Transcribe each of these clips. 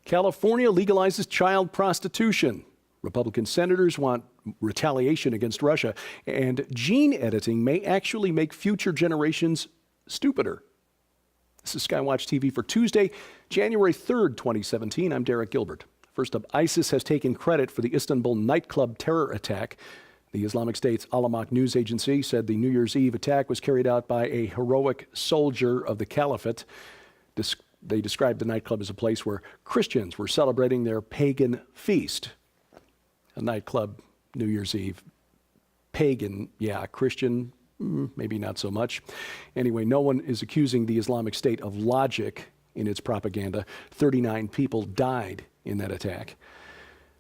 California legalizes child prostitution. Republican senators want retaliation against Russia. And gene editing may actually make future generations stupider. This is SkyWatchTV for Tuesday, January 3rd, 2017. I'm Derek Gilbert. First up, ISIS has taken credit for the Istanbul nightclub terror attack. The Islamic State's Alamak news agency said the New Year's Eve attack was carried out by a heroic soldier of the caliphate. They described the nightclub as a place where Christians were celebrating their pagan feast. A nightclub, New Year's Eve. Pagan, yeah. Christian, maybe not so much. Anyway, no one is accusing the Islamic State of logic in its propaganda. 39 people died in that attack.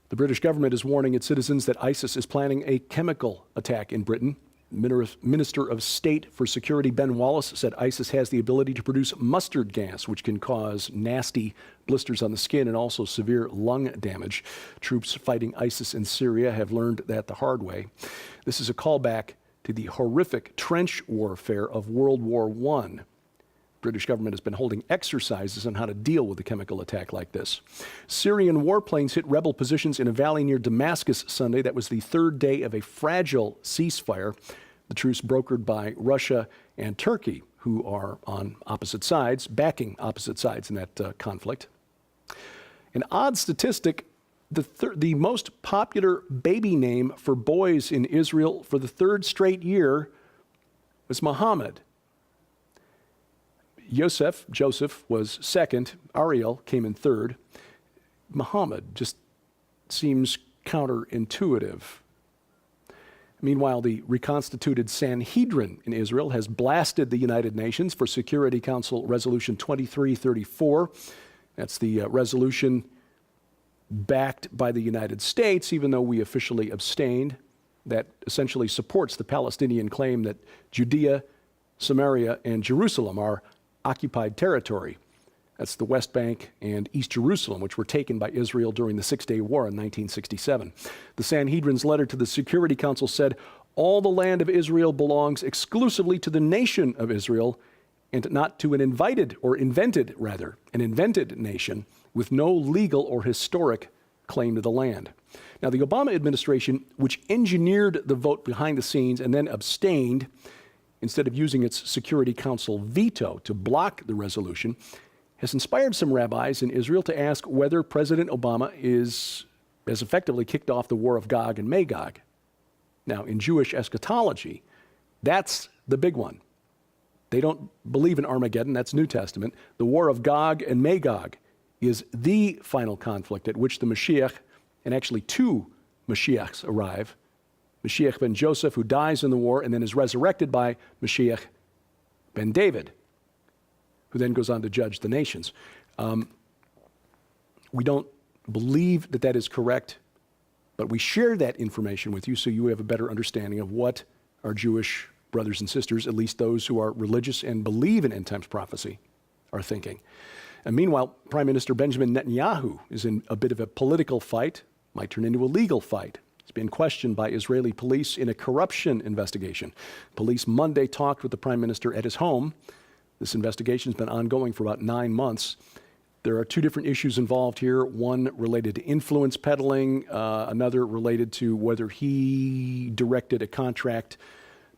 The British government is warning its citizens that ISIS is planning a chemical attack in Britain. Minister of State for Security Ben Wallace said ISIS has the ability to produce mustard gas, which can cause nasty blisters on the skin and also severe lung damage. Troops fighting ISIS in Syria have learned that the hard way. This is a callback to the horrific trench warfare of World War I. British government has been holding exercises on how to deal with a chemical attack like this. Syrian warplanes hit rebel positions in a valley near Damascus Sunday. That was the third day of a fragile ceasefire. The truce brokered by Russia and Turkey, who are on opposite sides, backing opposite sides in that conflict. An odd statistic, the most popular baby name for boys in Israel for the third straight year was Muhammad. Joseph was second. Ariel came in third. Muhammad just seems counterintuitive. Meanwhile, the reconstituted Sanhedrin in Israel has blasted the United Nations for Security Council Resolution 2334. That's the resolution backed by the United States, even though we officially abstained, that essentially supports the Palestinian claim that Judea, Samaria, and Jerusalem are occupied territory. That's the West Bank and East Jerusalem, which were taken by Israel during the Six-Day War in 1967. The Sanhedrin's letter to the Security Council said, all the land of Israel belongs exclusively to the nation of Israel and not to an invented nation with no legal or historic claim to the land. Now, the Obama administration, which engineered the vote behind the scenes and then abstained, instead of using its Security Council veto to block the resolution, has inspired some rabbis in Israel to ask whether President Obama has effectively kicked off the war of Gog and Magog. Now, in Jewish eschatology, that's the big one. They don't believe in Armageddon, that's New Testament. The war of Gog and Magog is the final conflict at which the Mashiach, and actually two Mashiachs arrive, Mashiach ben Joseph, who dies in the war and then is resurrected by Mashiach ben David, who then goes on to judge the nations. We don't believe that that is correct, but we share that information with you so you have a better understanding of what our Jewish brothers and sisters, at least those who are religious and believe in end times prophecy, are thinking. And meanwhile, Prime Minister Benjamin Netanyahu is in a bit of a political fight, might turn into a legal fight. He's being questioned by Israeli police in a corruption investigation. Police Monday talked with the Prime Minister at his home. This investigation has been ongoing for about 9 months. There are two different issues involved here, one related to influence peddling, another related to whether he directed a contract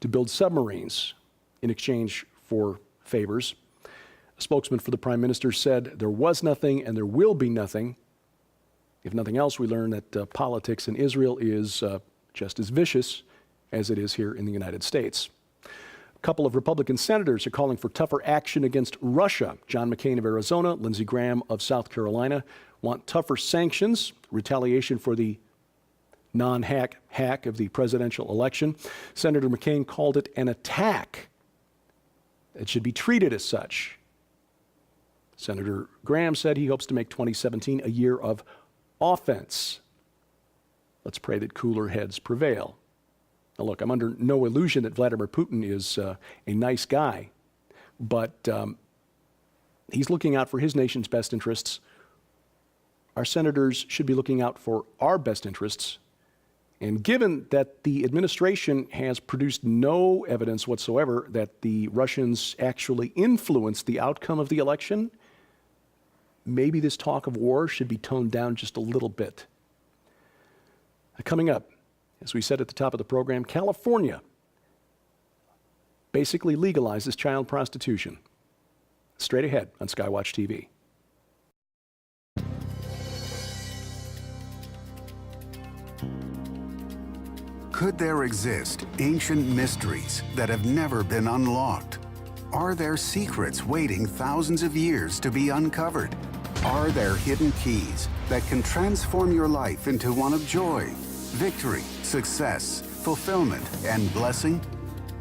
to build submarines in exchange for favors. A spokesman for the Prime Minister said there was nothing and there will be nothing. If nothing else, we learn that politics in Israel is just as vicious as it is here in the United States. A couple of Republican senators are calling for tougher action against Russia. John McCain of Arizona, Lindsey Graham of South Carolina want tougher sanctions, retaliation for the hack of the presidential election. Senator McCain called it an attack. It should be treated as such. Senator Graham said he hopes to make 2017 a year of offense. Let's pray that cooler heads prevail. Now look, I'm under no illusion that Vladimir Putin is a nice guy, but he's looking out for his nation's best interests. Our senators should be looking out for our best interests. And given that the administration has produced no evidence whatsoever that the Russians actually influenced the outcome of the election, maybe this talk of war should be toned down just a little bit. Coming up, as we said at the top of the program, California basically legalizes child prostitution. Straight ahead on SkyWatch TV. Could there exist ancient mysteries that have never been unlocked? Are there secrets waiting thousands of years to be uncovered? Are there hidden keys that can transform your life into one of joy, victory, success, fulfillment, and blessing?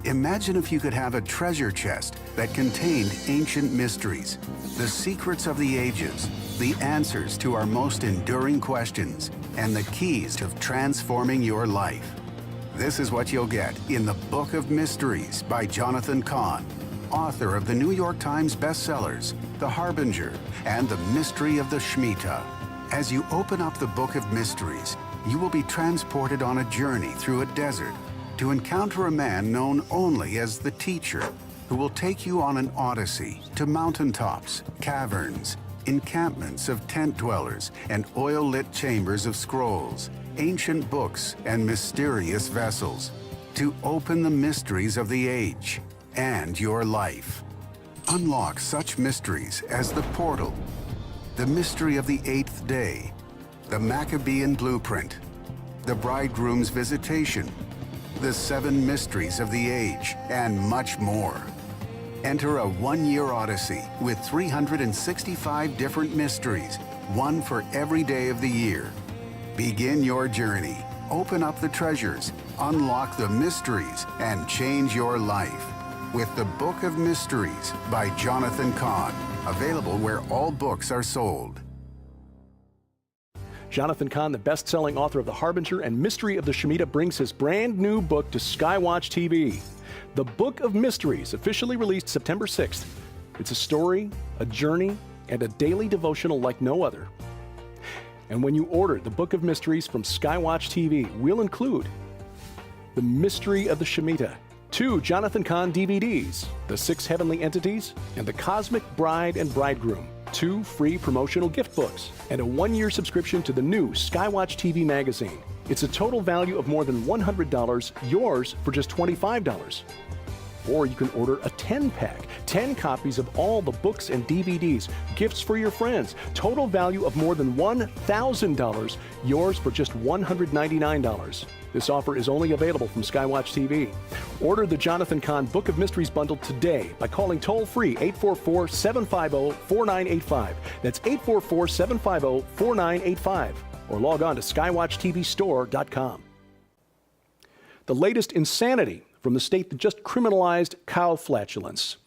Imagine if you could have a treasure chest that contained ancient mysteries, the secrets of the ages, the answers to our most enduring questions, and the keys to transforming your life. This is what you'll get in the Book of Mysteries by Jonathan Cahn, author of the New York Times bestsellers, The Harbinger and The Mystery of the Shemitah. As you open up the Book of Mysteries, you will be transported on a journey through a desert to encounter a man known only as the Teacher, who will take you on an odyssey to mountaintops, caverns, encampments of tent dwellers, and oil-lit chambers of scrolls, ancient books, and mysterious vessels, to open the mysteries of the age and your life. Unlock such mysteries as the portal, the mystery of the eighth day, the Maccabean blueprint, the bridegroom's visitation, the 7 mysteries of the age, and much more. Enter a one-year odyssey with 365 different mysteries, one for every day of the year. Begin your journey, open up the treasures, unlock the mysteries, and change your life with the Book of Mysteries by Jonathan Cahn, available where all books are sold. Jonathan Cahn, the best-selling author of The Harbinger and Mystery of the Shemitah, brings his brand new book to SkyWatch TV. The Book of Mysteries, officially released September 6th. It's a story, a journey, and a daily devotional like no other. And when you order the Book of Mysteries from SkyWatch TV, we'll include The Mystery of the Shemitah, 2 Jonathan Cahn DVDs, The 6 Heavenly Entities, and The Cosmic Bride and Bridegroom, 2 free promotional gift books, and a 1-year subscription to the new SkyWatch TV magazine. It's a total value of more than $100, yours for just $25. Or you can order a 10-pack, 10 copies of all the books and DVDs, gifts for your friends, total value of more than $1,000, yours for just $199. This offer is only available from SkyWatch TV. Order the Jonathan Cahn Book of Mysteries bundle today by calling toll-free 844-750-4985. That's 844-750-4985. Or log on to skywatchtvstore.com. The latest insanity from the state that just criminalized cow flatulence.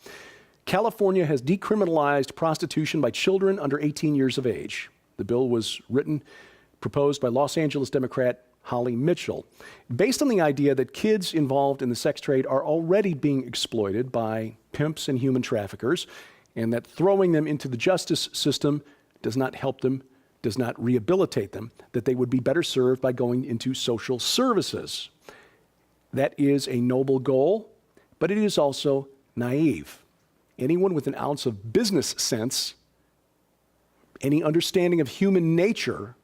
California has decriminalized prostitution by children under 18 years of age. The bill was proposed by Los Angeles Democrat Holly Mitchell, based on the idea that kids involved in the sex trade are already being exploited by pimps and human traffickers, and that throwing them into the justice system does not help them, does not rehabilitate them, that they would be better served by going into social services. That is a noble goal, but it is also naive. Anyone with an ounce of business sense, any understanding of human nature,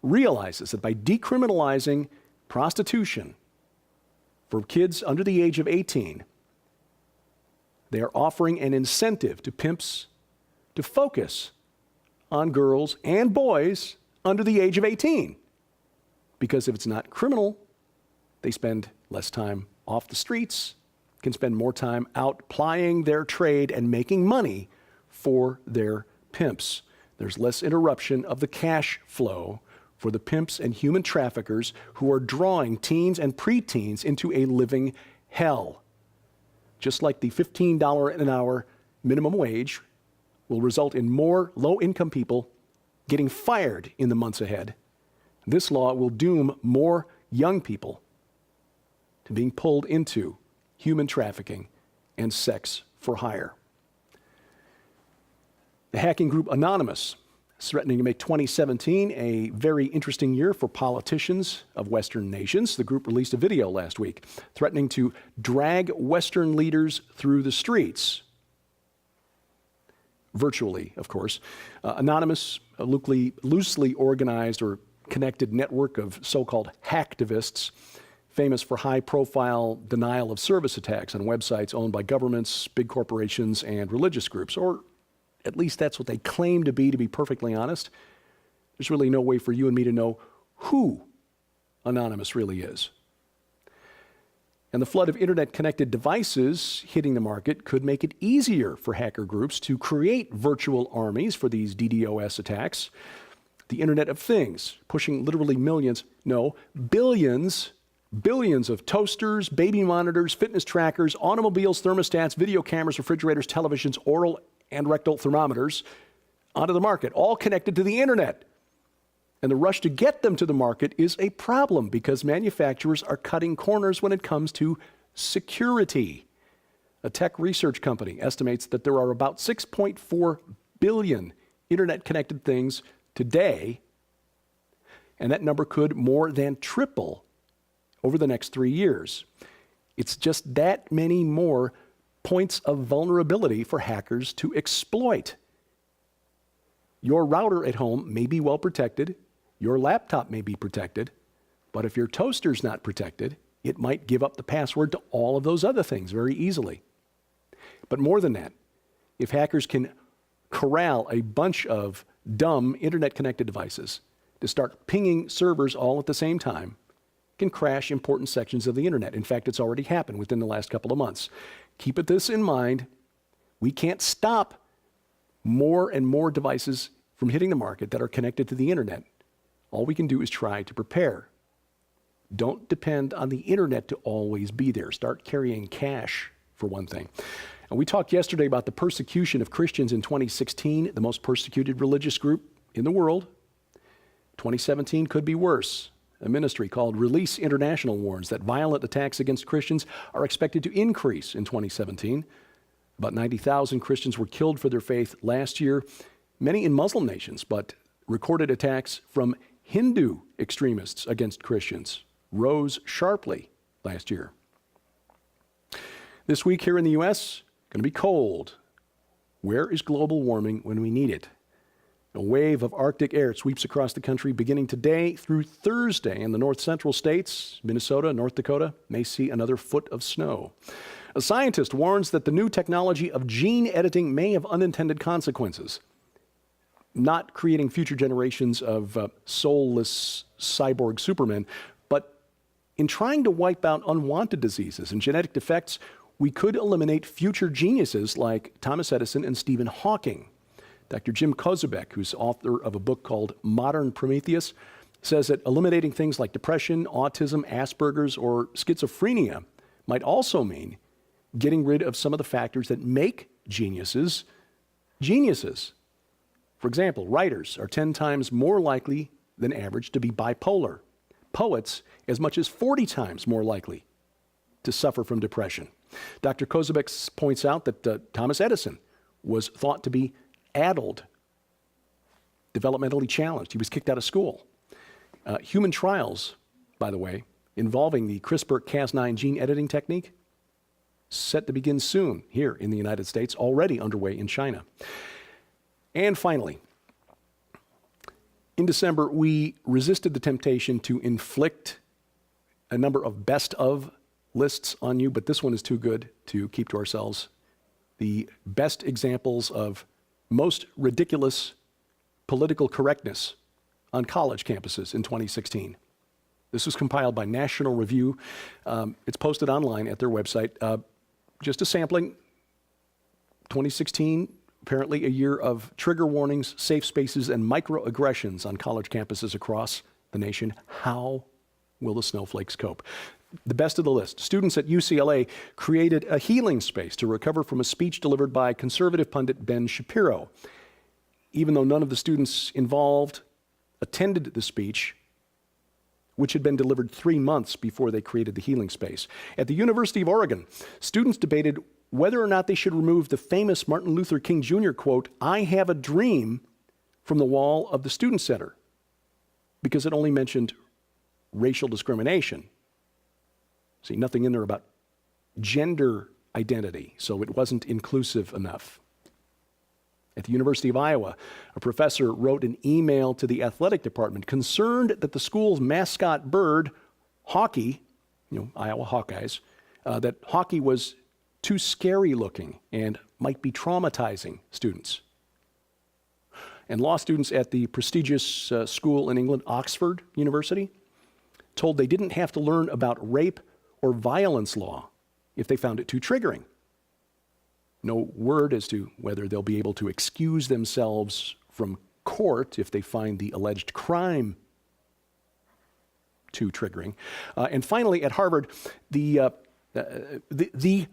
realizes that by decriminalizing prostitution for kids under the age of 18, they are offering an incentive to pimps to focus on girls and boys under the age of 18. Because if it's not criminal, they spend less time off the streets, can spend more time out plying their trade and making money for their pimps. There's less interruption of the cash flow for the pimps and human traffickers who are drawing teens and preteens into a living hell. Just like the $15 an hour minimum wage will result in more low-income people getting fired in the months ahead, this law will doom more young people to being pulled into human trafficking and sex for hire. The hacking group Anonymous is threatening to make 2017 a very interesting year for politicians of Western nations. The group released a video last week threatening to drag Western leaders through the streets. virtually, of course. Anonymous, a loosely organized or connected network of so-called hacktivists, famous for high-profile denial-of-service attacks on websites owned by governments, big corporations, and religious groups, or at least that's what they claim to be perfectly honest. There's really no way for you and me to know who Anonymous really is. And the flood of internet-connected devices hitting the market could make it easier for hacker groups to create virtual armies for these DDoS attacks. The Internet of Things, pushing literally millions, no, billions of toasters, baby monitors, fitness trackers, automobiles, thermostats, video cameras, refrigerators, televisions, oral and rectal thermometers onto the market, all connected to the Internet. And the rush to get them to the market is a problem because manufacturers are cutting corners when it comes to security. A tech research company estimates that there are about 6.4 billion internet-connected things today, and that number could more than triple over the next 3 years. It's just that many more points of vulnerability for hackers to exploit. Your router at home may be well protected, your laptop may be protected, but if your toaster's not protected, it might give up the password to all of those other things very easily. But more than that, if hackers can corral a bunch of dumb internet-connected devices to start pinging servers all at the same time, can crash important sections of the internet. In fact, it's already happened within the last couple of months. Keep this in mind. We can't stop more and more devices from hitting the market that are connected to the internet. All we can do is try to prepare. Don't depend on the internet to always be there. Start carrying cash, for one thing. And we talked yesterday about the persecution of Christians in 2016, the most persecuted religious group in the world. 2017 could be worse. A ministry called Release International warns that violent attacks against Christians are expected to increase in 2017. About 90,000 Christians were killed for their faith last year, many in Muslim nations, but recorded attacks from Hindu extremists against Christians rose sharply last year. This week here in the U.S., going to be cold. Where is global warming when we need it? A wave of Arctic air sweeps across the country beginning today through Thursday. In the north central states, Minnesota, North Dakota, may see another foot of snow. A scientist warns that the new technology of gene editing may have unintended consequences. Not creating future generations of soulless cyborg supermen, but in trying to wipe out unwanted diseases and genetic defects, we could eliminate future geniuses like Thomas Edison and Stephen Hawking. Dr. Jim Kozubek, who's author of a book called Modern Prometheus, says that eliminating things like depression, autism, Asperger's, or schizophrenia might also mean getting rid of some of the factors that make geniuses geniuses. For example, writers are 10 times more likely than average to be bipolar. Poets, as much as 40 times more likely to suffer from depression. Dr. Kozubek points out that Thomas Edison was thought to be addled, developmentally challenged. He was kicked out of school. Human trials, by the way, involving the CRISPR-Cas9 gene editing technique, set to begin soon here in the United States, already underway in China. And finally, in December, we resisted the temptation to inflict a number of best of lists on you, but this one is too good to keep to ourselves. The best examples of most ridiculous political correctness on college campuses in 2016. This was compiled by National Review. It's posted online at their website. Just a sampling. 2016, apparently a year of trigger warnings, safe spaces, and microaggressions on college campuses across the nation. How will the snowflakes cope? The best of the list. Students at UCLA created a healing space to recover from a speech delivered by conservative pundit Ben Shapiro. Even though none of the students involved attended the speech, which had been delivered 3 months before they created the healing space. At the University of Oregon, students debated whether or not they should remove the famous Martin Luther King Jr. quote, "I have a dream," from the wall of the Student Center, because it only mentioned racial discrimination. See, nothing in there about gender identity, so it wasn't inclusive enough. At the University of Iowa, a professor wrote an email to the athletic department concerned that the school's mascot bird, Hawkeye, Iowa Hawkeyes, that Hawkeye was too scary looking and might be traumatizing students. And law students at the prestigious school in England, Oxford University, told they didn't have to learn about rape or violence law if they found it too triggering. No word as to whether they'll be able to excuse themselves from court if they find the alleged crime too triggering. And finally, at Harvard, the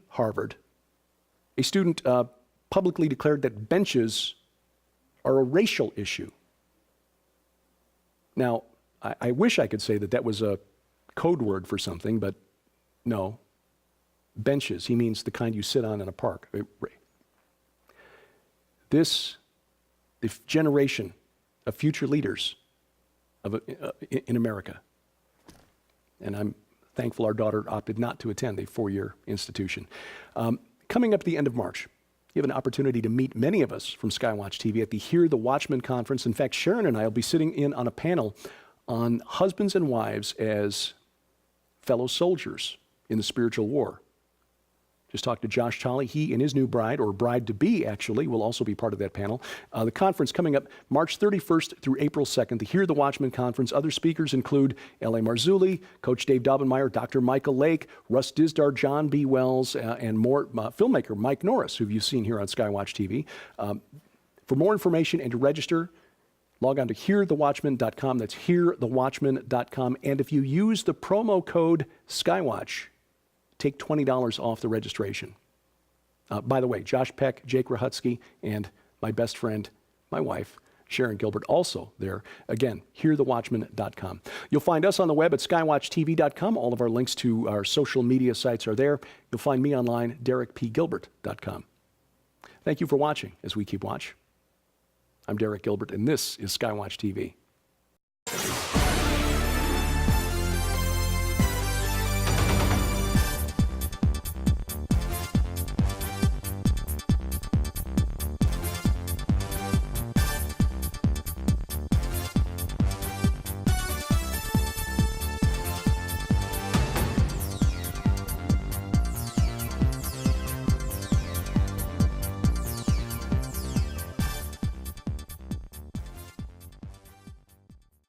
Harvard, a student publicly declared that benches are a racial issue. Now, I wish I could say that that was a code word for something, but no. Benches, he means the kind you sit on in a park. The generation of future leaders in America, and I'm thankful our daughter opted not to attend a four-year institution. Coming up at the end of March, you have an opportunity to meet many of us from SkyWatch TV at the Hear the Watchman conference. In fact, Sharon and I will be sitting in on a panel on husbands and wives as fellow soldiers in the spiritual war. Just talked to Josh Tolley. He and his new bride, or bride-to-be actually, will also be part of that panel. The conference coming up March 31st through April 2nd, the Hear the Watchman Conference. Other speakers include L.A. Marzulli, Coach Dave Daubenmire, Dr. Michael Lake, Russ Dizdar, John B. Wells, and more, filmmaker Mike Norris, who you've seen here on SkyWatch TV. For more information and to register, log on to hearthewatchman.com. That's hearthewatchman.com. And if you use the promo code SkyWatch, take $20 off the registration. By the way, Josh Peck, Jake Rahutsky, and my best friend, my wife, Sharon Gilbert, also there. Again, hearthewatchman.com. You'll find us on the web at skywatchtv.com. All of our links to our social media sites are there. You'll find me online, derekpgilbert.com. Thank you for watching as we keep watch. I'm Derek Gilbert, and this is SkyWatch TV.